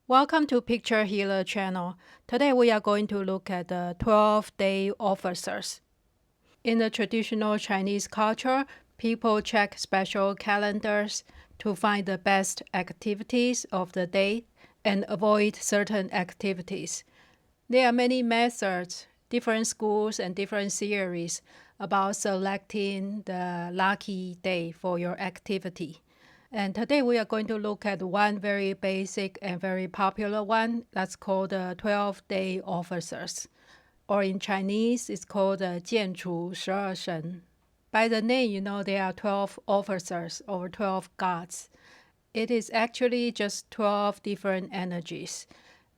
Welcome to Picture Healer channel. Today we are going to look at the 12-day officers. In the traditional Chinese culture, people check special calendars to find the best activities of the day and avoid certain activities. There are many methods, different schools and different theories about selecting the lucky day for your activity. And today we are going to look at one very basic and very popular one that's called the 12-day officers. Or in Chinese, it's called the 剑除12神. By the name, you know there are 12 officers or 12 gods. It is actually just 12 different energies.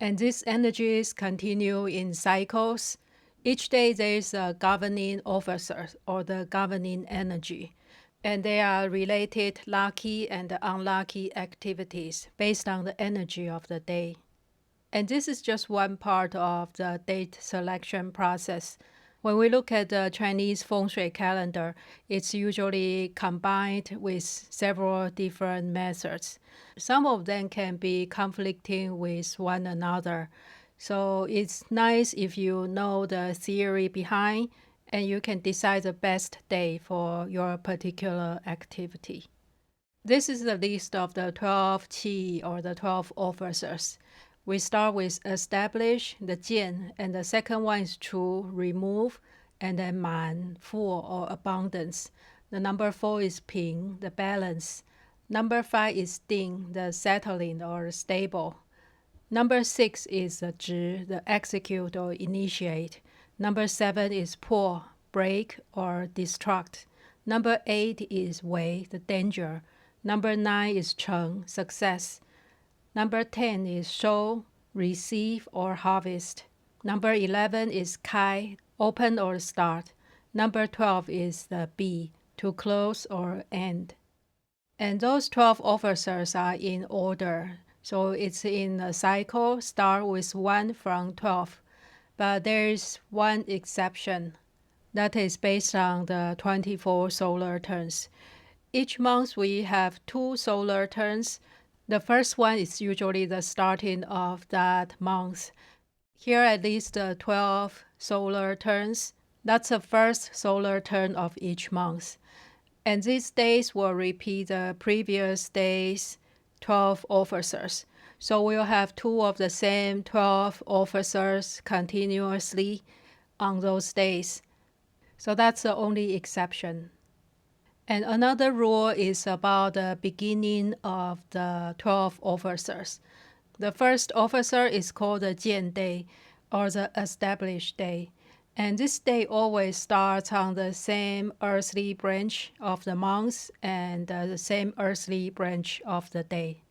And these energies continue in cycles. Each day there is a governing officer or the governing energy. And they are related lucky and unlucky activities based on the energy of the day. And this is just one part of the date selection process. When we look at the Chinese feng shui calendar, it's usually combined with several different methods. Some of them can be conflicting with one another. So it's nice if you know the theory behind and you can decide the best day for your particular activity. This is the list of the 12 qi or the 12 officers. We start with establish, the jian, and the second one is chu, remove, and then man, full or abundance. The number 4 is ping, the balance. Number 5 is ding, the settling or stable. Number 6 is zhi, the execute or initiate. Number 7 is po, break or destruct. Number 8 is wei, the danger. Number 9 is cheng, success. Number 10 is shou, receive or harvest. Number 11 is kai, open or start. Number 12 is the bi, to close or end. And those 12 officers are in order. So it's in a cycle, start with 1 from 12. But there is one exception. That is based on the 24 solar turns. Each month we have 2 solar turns. The first one is usually the starting of that month. Here at least 12 solar turns. That's the first solar turn of each month. And these days will repeat the previous days' 12 officers. So we'll have 2 of the same 12 officers continuously on those days. So that's the only exception. And another rule is about the beginning of the 12 officers. The first officer is called the Jian Day or the established day. And this day always starts on the same earthly branch of the month and the same earthly branch of the day.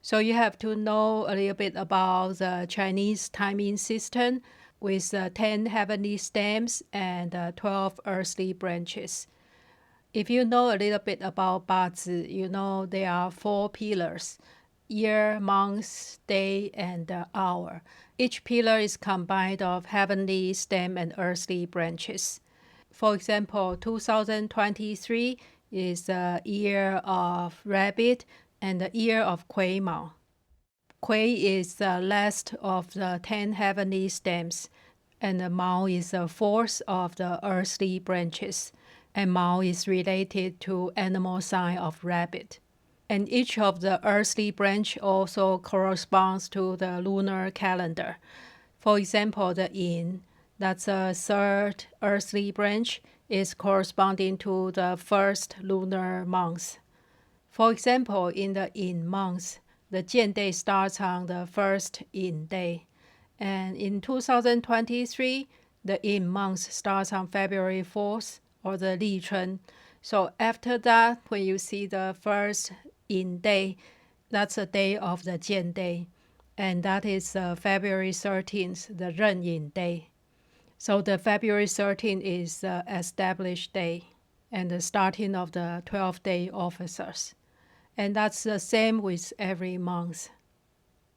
So you have to know a little bit about the Chinese timing system with 10 heavenly stems and 12 earthly branches. If you know a little bit about Bazi, you know there are 4 pillars: year, month, day, and hour. Each pillar is combined of heavenly stem and earthly branches. For example, 2023 is the year of rabbit and the year of Kui Mao. Kui is the last of the 10 heavenly stems, and the Mao is the fourth of the earthly branches, and Mao is related to animal sign of rabbit. And each of the earthly branch also corresponds to the lunar calendar. For example, the yin, that's a third earthly branch, is corresponding to the first lunar month. For example, in the yin month, the Jian Day starts on the first yin day. And in 2023, the yin month starts on February 4th, or the Li Chun. So after that, when you see the first yin day, that's the day of the Jian Day. And that is February 13th, the Ren Yin Day. So the February 13th is the established day and the starting of the 12-day officers. And that's the same with every month.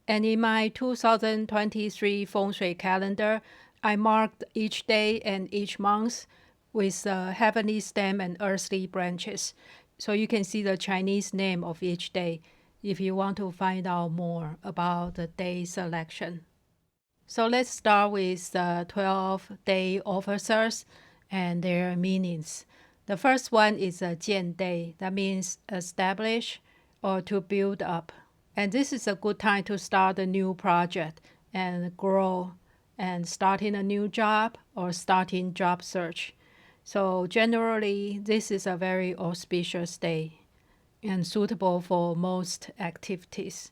And in my 2023 feng shui calendar, I marked each day and each month with the heavenly stem and earthly branches. So you can see the Chinese name of each day. if you want to find out more about the day selection. So let's start with the 12-day officers and their meanings. The first one is a Jian Day. That means establish or to build up. And this is a good time to start a new project and grow and starting a new job or starting job search. So generally, this is a very auspicious day and suitable for most activities,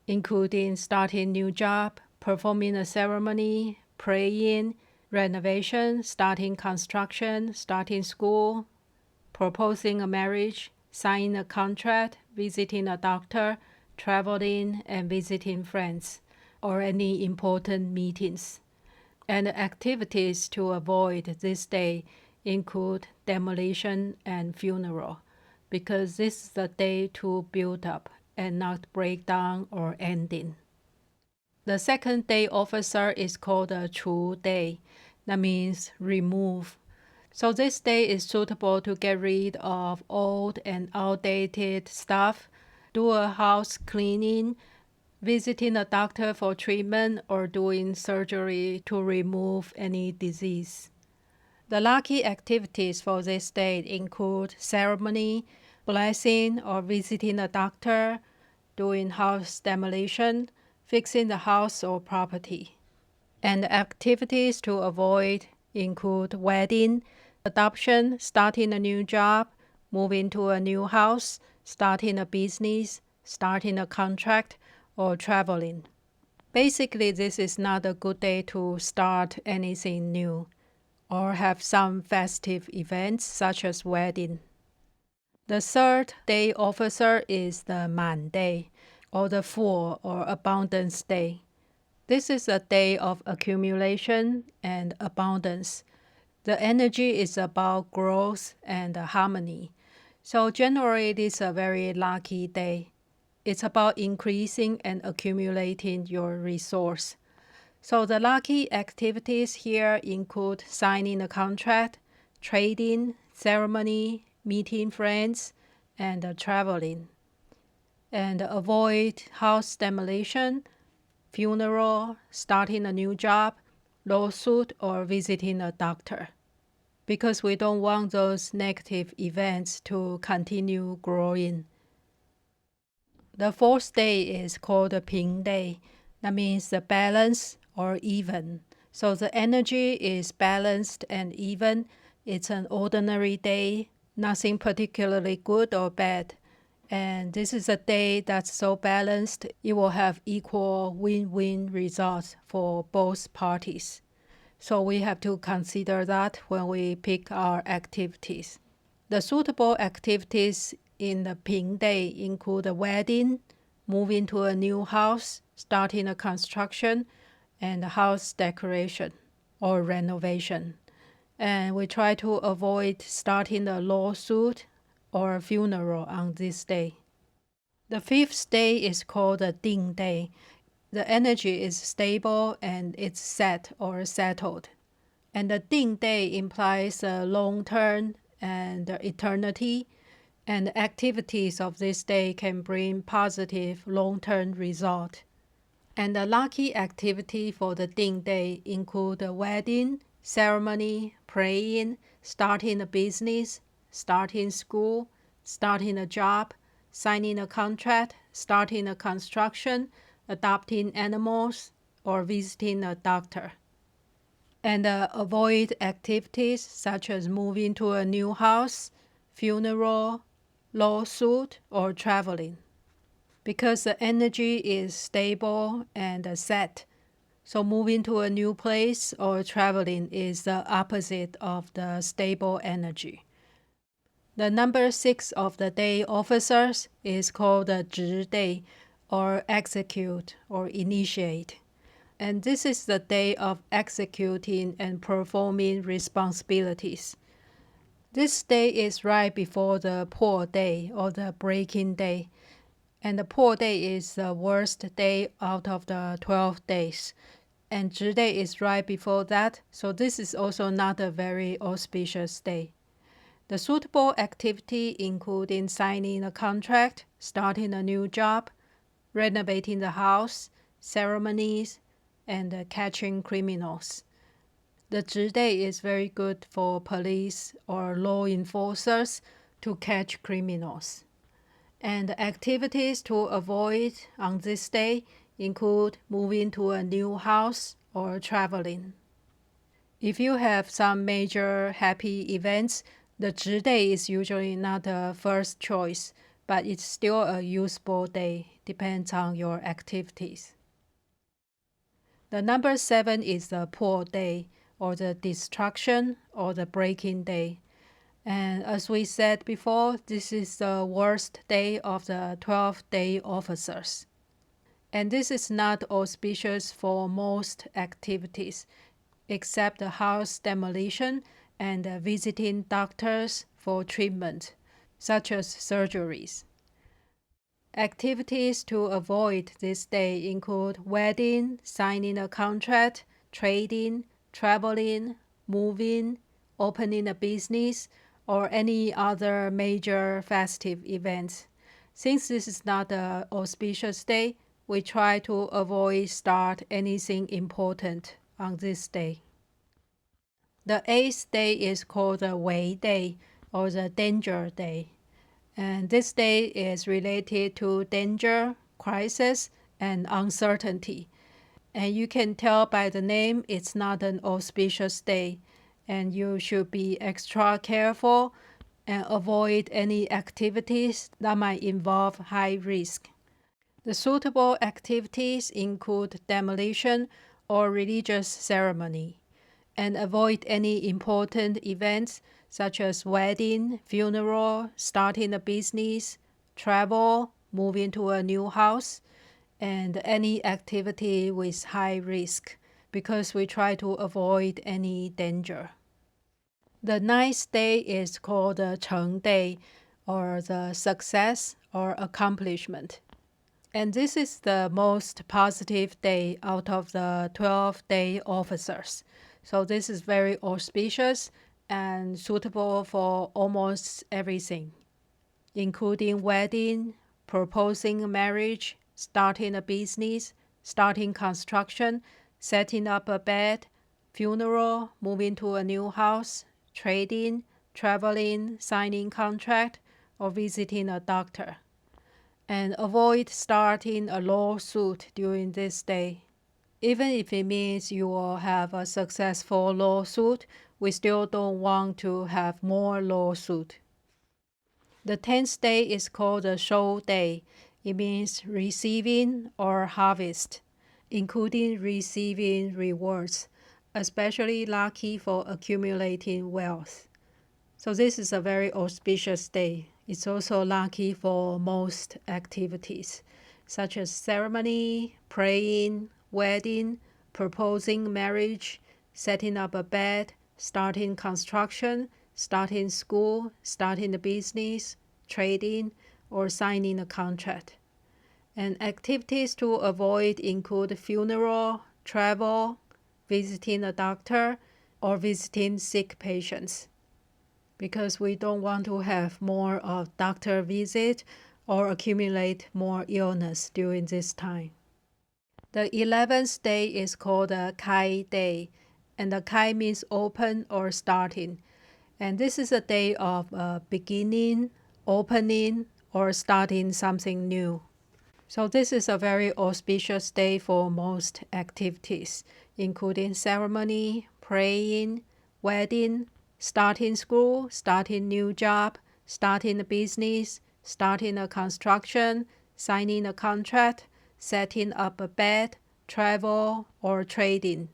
including starting new job, performing a ceremony, praying, renovation, starting construction, starting school, proposing a marriage, signing a contract, visiting a doctor, traveling and visiting friends, or any important meetings. And activities to avoid this day include demolition and funeral, because this is the day to build up and not break down or ending. The second day officer is called a Chu Day. That means remove. So this day is suitable to get rid of old and outdated stuff, do a house cleaning, visiting a doctor for treatment, or doing surgery to remove any disease. The lucky activities for this day include ceremony, blessing or visiting a doctor, doing house demolition, fixing the house or property. And activities to avoid include wedding, adoption, starting a new job, moving to a new house, starting a business, starting a contract, or traveling. Basically, this is not a good day to start anything new or have some festive events such as wedding. The third day officer is the Man Day, or the Full or Abundance Day. This is a day of accumulation and abundance. The energy is about growth and harmony. So generally, it is a very lucky day. It's about increasing and accumulating your resource. So the lucky activities here include signing a contract, trading, ceremony, meeting friends, and traveling. And avoid house demolition, funeral, starting a new job, lawsuit, or visiting a doctor, because we don't want those negative events to continue growing. The fourth day is called the Ping Day. That means the balance or even. So the energy is balanced and even. It's an ordinary day, nothing particularly good or bad. And this is a day that's so balanced, it will have equal win-win results for both parties. So we have to consider that when we pick our activities. The suitable activities in the Ping Day include a wedding, moving to a new house, starting a construction, and a house decoration or renovation. And we try to avoid starting a lawsuit or a funeral on this day. The fifth day is called the Ding Day. The energy is stable and it's set or settled. And the Ding Day implies a long term and eternity, and the activities of this day can bring positive long-term result. And the lucky activity for the Ding Day include a wedding, ceremony, praying, starting a business, starting school, starting a job, signing a contract, starting a construction, adopting animals, or visiting a doctor. And avoid activities such as moving to a new house, funeral, lawsuit, or traveling, because the energy is stable and set. So moving to a new place or traveling is the opposite of the stable energy. The number 6 of the day officers is called the Zhi Day, or execute or initiate. And this is the day of executing and performing responsibilities. This day is right before the Poor Day or the Breaking Day. And the Poor Day is the worst day out of the 12 days. And Zhi Day is right before that, so this is also not a very auspicious day. The suitable activity including signing a contract, starting a new job, renovating the house, ceremonies, and catching criminals. The 值 day is very good for police or law enforcers to catch criminals. And activities to avoid on this day include moving to a new house or traveling. If you have some major happy events, the 值 day is usually not the first choice, but it's still a useful day, depends on your activities. The number 7 is the 破 day, or the destruction or the breaking day. And as we said before, this is the worst day of the 12-day officers. And this is not auspicious for most activities, except the house demolition and visiting doctors for treatment, such as surgeries. Activities to avoid this day include wedding, signing a contract, trading, traveling, moving, opening a business, or any other major festive events. Since this is not an auspicious day, we try to avoid start anything important on this day. The 8th day is called the Wei Day, or the danger day. And this day is related to danger, crisis, and uncertainty. And you can tell by the name it's not an auspicious day, and you should be extra careful and avoid any activities that might involve high risk. The suitable activities include demolition or religious ceremony, and avoid any important events such as wedding, funeral, starting a business, travel, moving to a new house, and any activity with high risk, because we try to avoid any danger. The 9th day is called the 成 day, or the success or accomplishment. And this is the most positive day out of the 12-day officers. So this is very auspicious and suitable for almost everything, including wedding, proposing marriage, starting a business, starting construction, setting up a bed, funeral, moving to a new house, trading, traveling, signing contract, or visiting a doctor. And avoid starting a lawsuit during this day. Even if it means you will have a successful lawsuit, we still don't want to have more lawsuit. The 10th day is called the show day. It means receiving or harvest, including receiving rewards, especially lucky for accumulating wealth. So this is a very auspicious day. It's also lucky for most activities, such as ceremony, praying, wedding, proposing marriage, setting up a bed, starting construction, starting school, starting a business, trading, or signing a contract. And activities to avoid include funeral, travel, visiting a doctor, or visiting sick patients, because we don't want to have more of doctor visit or accumulate more illness during this time. The 11th day is called the Kai Day, and the Kai means open or starting. And this is a day of beginning, opening, or starting something new. So this is a very auspicious day for most activities, including ceremony, praying, wedding, starting school, starting new job, starting a business, starting a construction, signing a contract, setting up a bed, travel, or trading.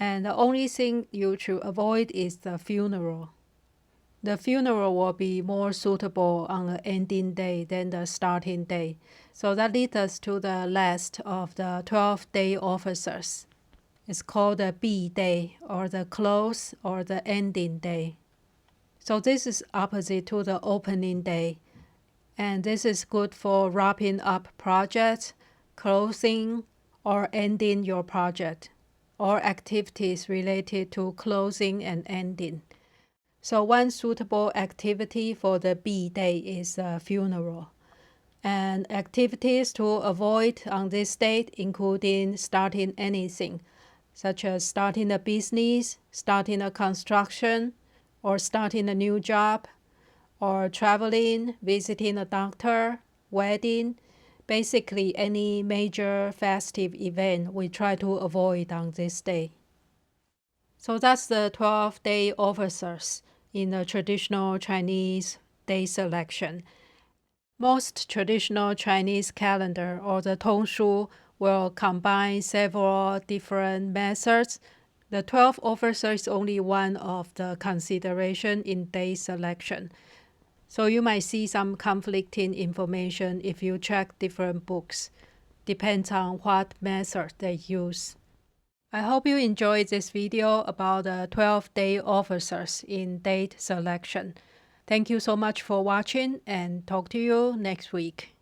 And the only thing you should avoid is the funeral. The funeral will be more suitable on the ending day than the starting day. So that leads us to the last of the 12-day officers. It's called the B day, or the close or the ending day. So this is opposite to the opening day. And this is good for wrapping up projects, closing, or ending your project, or activities related to closing and ending. So one suitable activity for the B day is a funeral. And activities to avoid on this date including starting anything, such as starting a business, starting a construction, or starting a new job, or traveling, visiting a doctor, wedding, basically any major festive event we try to avoid on this day. So that's the 12-day officers in the traditional Chinese day selection. Most traditional Chinese calendar or the Tongshu will combine several different methods. The 12 officers is only one of the consideration in day selection. So you might see some conflicting information if you check different books. Depends on what method they use. I hope you enjoyed this video about the 12-day officers in date selection. Thank you so much for watching and talk to you next week.